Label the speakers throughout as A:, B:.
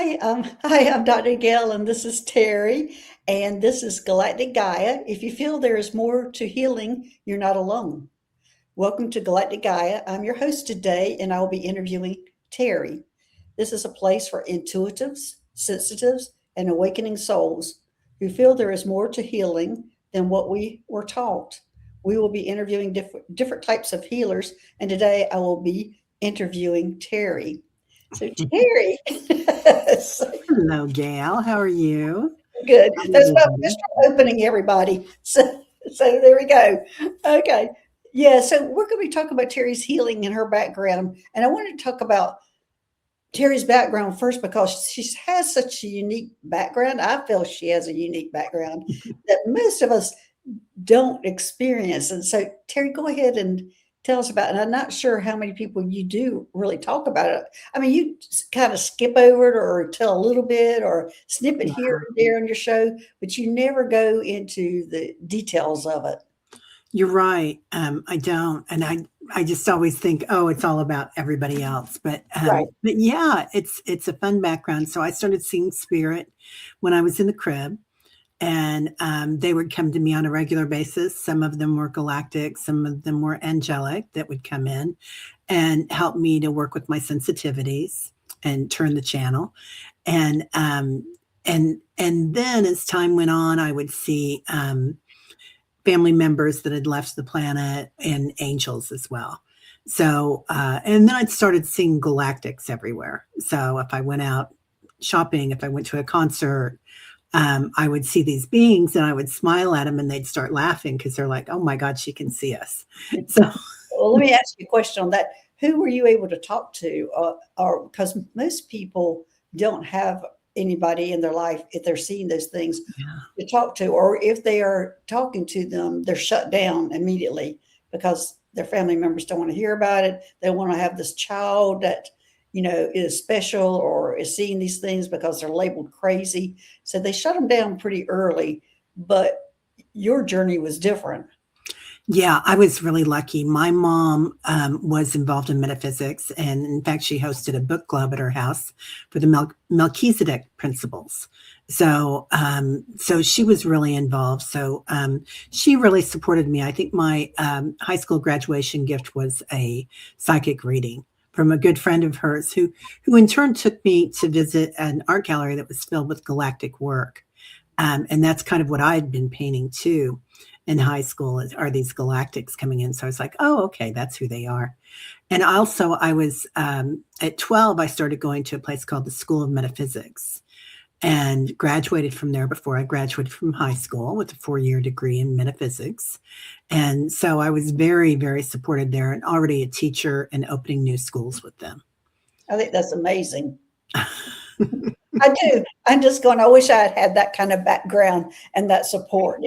A: Hi, I'm Dr. Gail, and this is Terry, and this is Galactic Gaia. If you feel there is more to healing, you're not alone. Welcome to Galactic Gaia. I'm your host today, and I will be interviewing Terry. This is a place for intuitives, sensitives, and awakening souls who feel there is more to healing than what we were taught. We will be interviewing different types of healers, and today I will be interviewing Terry. So, Terry, so
B: Hello, Gail. How are you?
A: good.
B: How's
A: That's what
B: everybody?
A: Mr. Opening, everybody. So there we go. Okay. Yeah. So we're going to be talking about Terry's healing and her background. And I wanted to talk about Terry's background first because she has such a unique background. I feel she has a unique background that most of us don't experience. And so, Terry, go ahead and tell us about it. And I'm not sure how many people you do really talk about it. I mean, you kind of skip over it or tell a little bit or snip it here
B: Yeah,
A: and there on your show, but you never go into the details of it.
B: you're right. I don't, and I just always think, oh, it's all about everybody else.
A: Right.
B: But yeah, it's a fun background. So I started seeing spirit when I was in the crib, and they would come to me on a regular basis. Some of them were galactic, some of them were angelic that would come in and help me to work with my sensitivities and turn the channel. And and then as time went on, I would see family members that had left the planet and angels as well. So and then I started seeing galactics everywhere. So if I went out shopping, if I went to a concert, I would see these beings and I would smile at them and they'd start laughing because they're like, oh my God, she can see us. So
A: Well, let me ask you a question on that. Who were you able to talk to? Or because most people don't have anybody in their life if they're seeing those things
B: yeah.
A: to talk to, or if they are talking to them, they're shut down immediately because their family members don't want to hear about it. They want to have this child that, is special or is seeing these things because they're labeled crazy. So they shut them down pretty early. But your journey was different.
B: Yeah, I was really lucky. My mom was involved in metaphysics, and in fact, she hosted a book club at her house for the Melchizedek principles. So she was really involved. So she really supported me. I think my high school graduation gift was a psychic reading from a good friend of hers, who in turn took me to visit an art gallery that was filled with galactic work. And that's kind of what I'd been painting too in high school are these galactics coming in. So I was like, oh, okay, that's who they are. And also I was at 12, I started going to a place called the School of Metaphysics and graduated from there before I graduated from high school with a 4-year degree in metaphysics. And so I was very, very supported there and already a teacher and opening new schools with them.
A: I think that's amazing. I do. I'm just going, I wish I had had that kind of background and that support.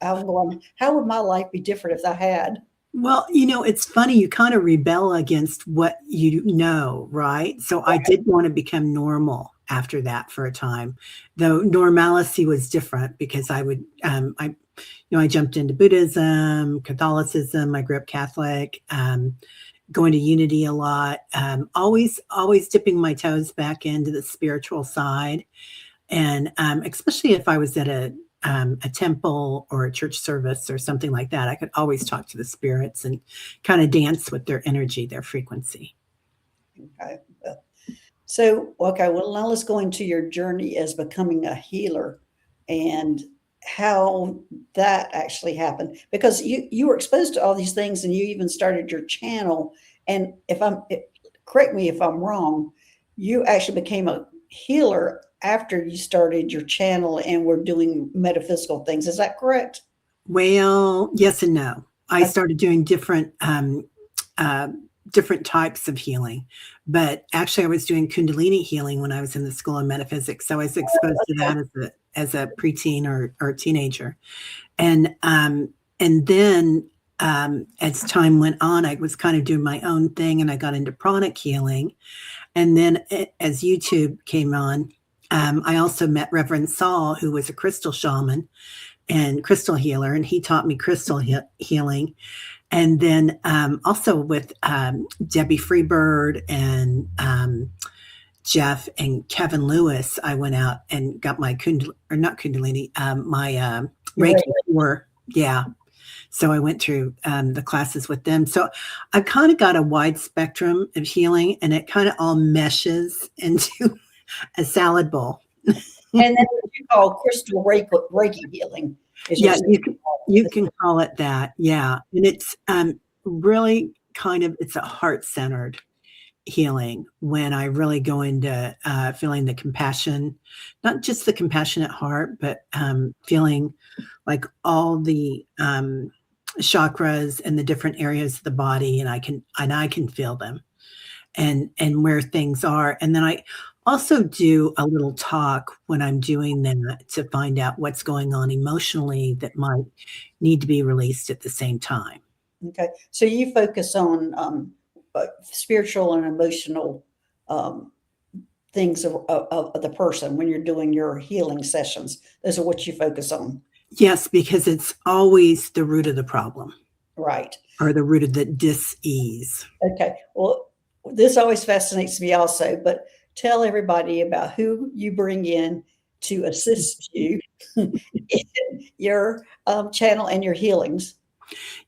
A: I'm going, how would my life be different if I had?
B: Well, it's funny. You kind of rebel against what you know, right? So I
A: Right.
B: did want to become normal after that for a time, though normalcy was different because I jumped into Buddhism, Catholicism. I grew up Catholic, going to Unity a lot, always dipping my toes back into the spiritual side. And especially if I was at a temple or a church service or something like that, I could always talk to the spirits and kind of dance with their energy, their frequency.
A: Okay. Well, now let's go into your journey as becoming a healer and how that actually happened. Because you were exposed to all these things and you even started your channel. And correct me if I'm wrong, you actually became a healer after you started your channel and were doing metaphysical things. Is that correct?
B: Well, yes and no. I
A: Okay.
B: started doing uh, different types of healing, but actually, I was doing Kundalini healing when I was in the School of Metaphysics. So I was exposed to that as a preteen or teenager, and then as time went on, I was kind of doing my own thing, and I got into pranic healing, and then as YouTube came on. I also met Reverend Saul, who was a crystal shaman and crystal healer, and he taught me crystal healing. And then also with Debbie Freebird and Jeff and Kevin Lewis, I went out and got my not Kundalini, my
A: You're
B: Reiki
A: right.
B: 4. Yeah. So I went through the classes with them. So I've kind of got a wide spectrum of healing, and it kind of all meshes into a salad bowl.
A: And that's what you call Crystal Reiki healing. Is your
B: Yeah, you can call it that. Yeah. And it's really kind of, it's a heart-centered healing when I really go into feeling the compassion, not just the compassionate heart, but feeling like all the chakras and the different areas of the body, and I can feel them and where things are. And then I also do a little talk when I'm doing that to find out what's going on emotionally that might need to be released at the same time.
A: Okay. So you focus on spiritual and emotional um, things of the person when you're doing your healing sessions. Those are what you focus on.
B: Yes, because it's always the root of the problem
A: Right.
B: or the root of the dis-ease.
A: Okay. Well, this always fascinates me also, but tell everybody about who you bring in to assist you in your channel and your healings.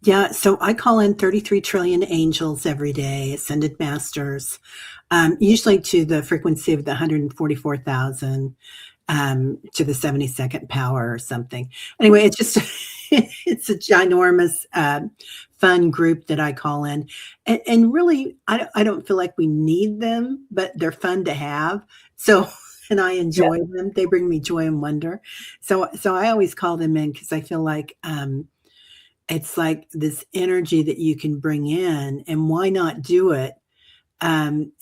B: Yeah, so I call in 33 trillion angels every day, ascended masters, usually to the frequency of the 144,000 to the 72nd power or something. Anyway, it's just, it's a ginormous, fun group that I call in. And really, I don't feel like we need them, but they're fun to have. So, and I enjoy them. They bring me joy and wonder. So I always call them in because I feel like, it's like this energy that you can bring in, and why not do it? And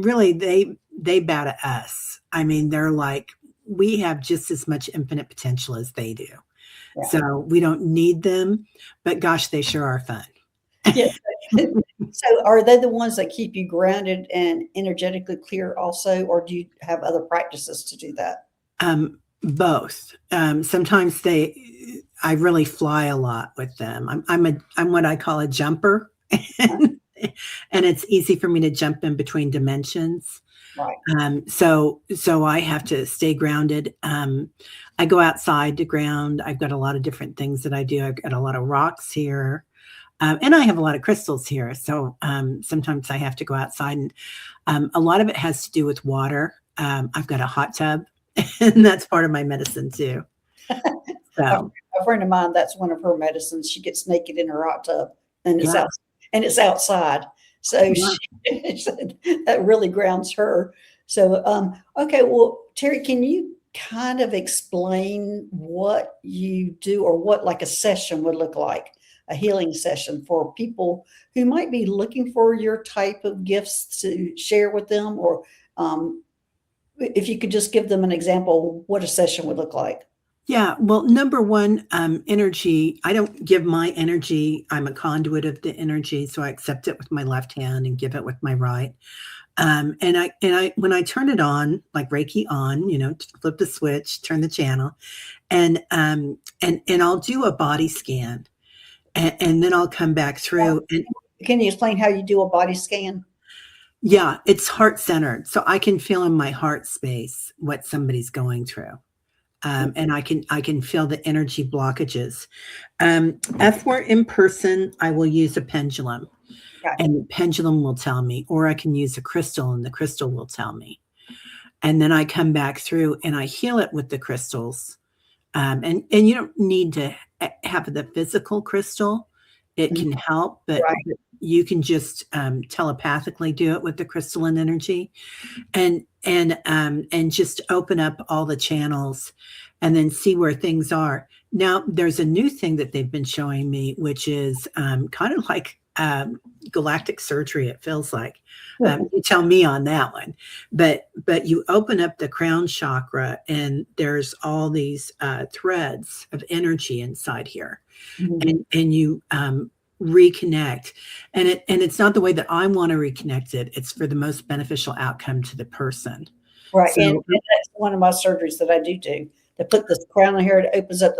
B: really, they bow to us. I mean, they're like, we have just as much infinite potential as they do.
A: Yeah.
B: So we don't need them, but gosh, they sure are fun.
A: Yes. So are they the ones that keep you grounded and energetically clear also, or do you have other practices to do that?
B: Both. Sometimes I really fly a lot with them. I'm what I call a jumper. And it's easy for me to jump in between dimensions.
A: Right.
B: So I have to stay grounded. I go outside to ground. I've got a lot of different things that I do. I've got a lot of rocks here. And I have a lot of crystals here. So sometimes I have to go outside, and a lot of it has to do with water. I've got a hot tub, and that's part of my medicine too. So
A: A friend of mine, that's one of her medicines. She gets naked in her hot tub, and
B: yeah.
A: it's outside. So
B: Yeah.
A: that really grounds her. So okay, well, Teri, can you kind of explain what you do, or what like a session would look like, a healing session for people who might be looking for your type of gifts to share with them, or if you could just give them an example of what a session would look like.
B: Yeah, well, number one, energy. I don't give my energy. I'm a conduit of the energy, so I accept it with my left hand and give it with my right. And I, when I turn it on, like Reiki on, flip the switch, turn the channel, and I'll do a body scan, and then I'll come back through. And
A: Can you explain how you do a body scan?
B: yeah, it's heart centered, so I can feel in my heart space what somebody's going through. And I can feel the energy blockages. If we're in person, I will use a pendulum,
A: Okay.
B: and the pendulum will tell me, or I can use a crystal, and the crystal will tell me. And then I come back through and I heal it with the crystals. And you don't need to have the physical crystal. It can help, but
A: Right.
B: you can just telepathically do it with the crystalline energy, and just open up all the channels and then see where things are. Now, there's a new thing that they've been showing me, which is kind of like galactic surgery, it feels like. You tell me on that one. But you open up the crown chakra, and there's all these threads of energy inside here.
A: Mhm.
B: And you reconnect, and it's not the way that I want to reconnect it. It's for the most beneficial outcome to the person.
A: Right.
B: So
A: And that's one of my surgeries that I do. They put this crown on here. It opens up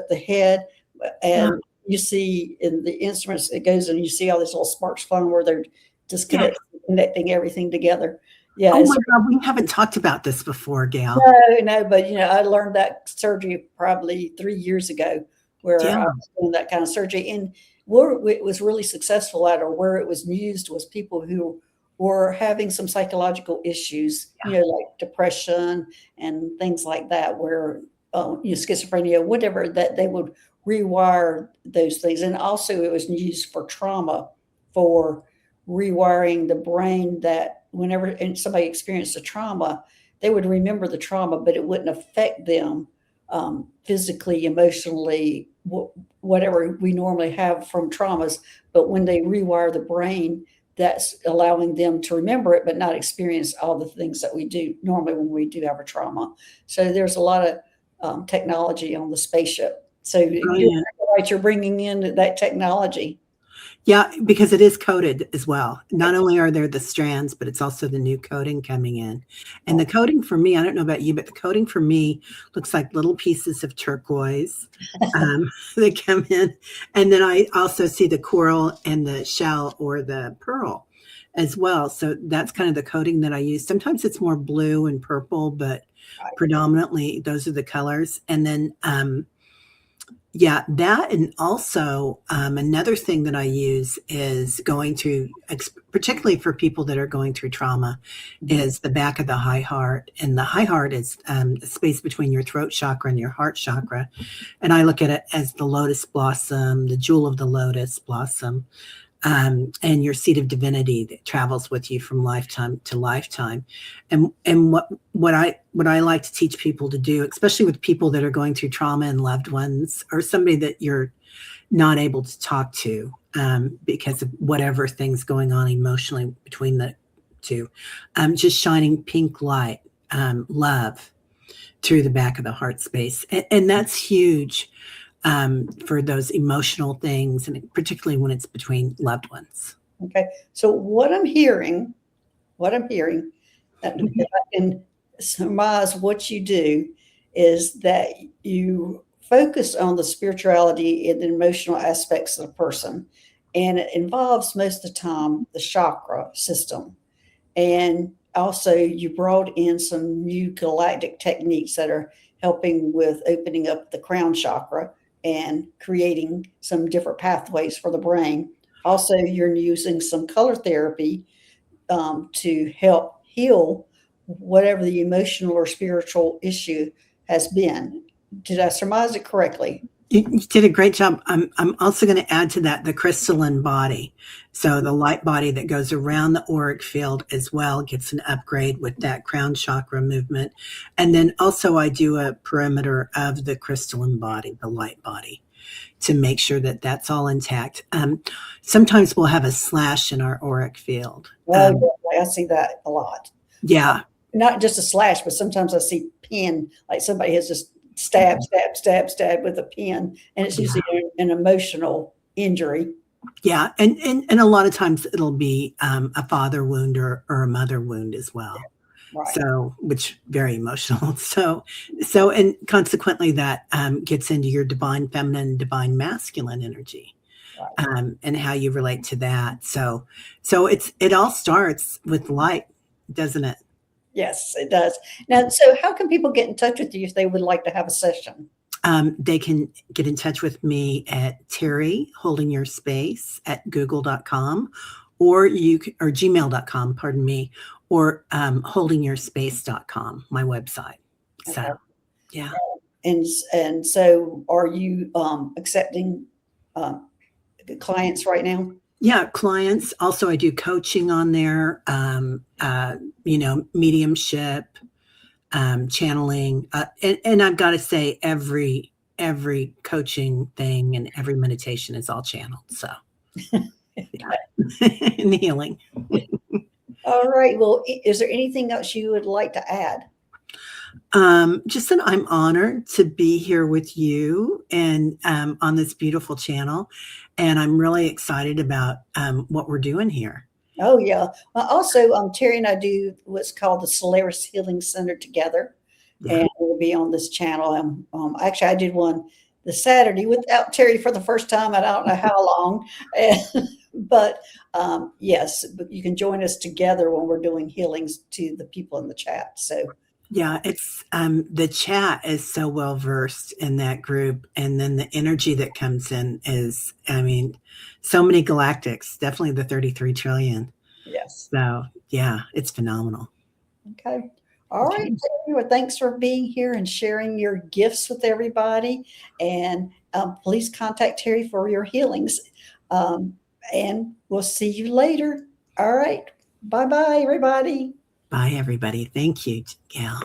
A: the head,
B: yeah,
A: and you see in the instruments, it goes and you see all these little sparks flying where they're
B: yeah,
A: disconnected connecting everything together. Yeah.
B: Oh my God, we haven't talked about this before, Gail.
A: No, but I learned that surgery probably 3 years ago, where
B: Yeah.
A: I was doing that kind of surgery. And where it was really successful at, or where it was used, was people who were having some psychological issues, like depression and things like that, where schizophrenia, whatever, that they would rewire those things. And also, it was used for trauma, for rewiring the brain, that whenever somebody experienced a trauma, they would remember the trauma, but it wouldn't affect them physically, emotionally, whatever we normally have from traumas. But when they rewire the brain, that's allowing them to remember it, but not experience all the things that we do normally when we do have a trauma. So there's a lot of technology on the spaceship. So you're right, you're bringing in that technology.
B: Yeah, because it is coded as well. Not only are there the strands, but it's also the new coding coming in. And the coding for me, I don't know about you, but the coding for me looks like little pieces of turquoise that come in. And then I also see the coral and the shell or the pearl as well. So that's kind of the coding that I use. Sometimes it's more blue and purple, but predominantly those are the colors. And then yeah, that. And also another thing that I use is going through, particularly for people that are going through trauma, is the back of the high heart. And the high heart is the space between your throat chakra and your heart chakra. And I look at it as the lotus blossom, the jewel of the lotus blossom, and your seed of divinity that travels with you from lifetime to lifetime. And what I like to teach people to do, especially with people that are going through trauma and loved ones, or somebody that you're not able to talk to because of whatever things going on emotionally between the two, just shining pink light, love through the back of the heart space. And that's huge for those emotional things, and particularly when it's between loved ones.
A: Okay. So what I'm hearing, that if I can surmise what you do, is that you focus on the spirituality and the emotional aspects of the person. And it involves most of the time the chakra system. And also, you brought in some new galactic techniques that are helping with opening up the crown chakra and creating some different pathways for the brain. Also, you're using some color therapy to help heal whatever the emotional or spiritual issue has been. Did I surmise it correctly?
B: You did a great job. I'm also going to add to that the crystalline body. So the light body that goes around the auric field as well gets an upgrade with that crown chakra movement. And then also I do a perimeter of the crystalline body, the light body, to make sure that that's all intact. Sometimes we'll have a slash in our auric field.
A: I see that a lot.
B: Yeah.
A: Not just a slash, but sometimes I see pin, like somebody has just stab with a pin, and it's usually an emotional injury.
B: Yeah, and a lot of times it'll be a father wound or a mother wound as well.
A: Right.
B: So, which very emotional. So, and consequently that gets into your divine feminine, divine masculine energy, and how you relate to that. So it all starts with light, doesn't it?
A: Yes, it does. Now, so how can people get in touch with you if they would like to have a session?
B: They can get in touch with me at Teri Holding Your Space at google.com or gmail.com, pardon me, or holdingyourspace.com, my website. So,
A: Okay.
B: yeah.
A: And so are you accepting clients right now?
B: Yeah, clients. Also, I do coaching on there, mediumship, channeling. And I've got to say every coaching thing and every meditation is all channeled. So and healing.
A: All right. Well, is there anything else you would like to add?
B: Just that I'm honored to be here with you and on this beautiful channel. And I'm really excited about what we're doing here.
A: Oh, yeah. Also, Teri and I do what's called the Solaris Healing Center together. Yeah. And we'll be on this channel. Actually, I did one this Saturday without Teri for the first time. I don't know how long. But yes, but you can join us together when we're doing healings to the people in the chat. So
B: Yeah, it's the chat is so well versed in that group, and then the energy that comes in is, I mean, so many galactics, definitely the 33 trillion.
A: yes.
B: So yeah, it's phenomenal.
A: Okay. All right,
B: Okay.
A: Terry. Well, thanks for being here and sharing your gifts with everybody. And please contact Terry for your healings. Um, and we'll see you later. All right. Bye bye, everybody.
B: Bye, everybody. Thank you, Gail.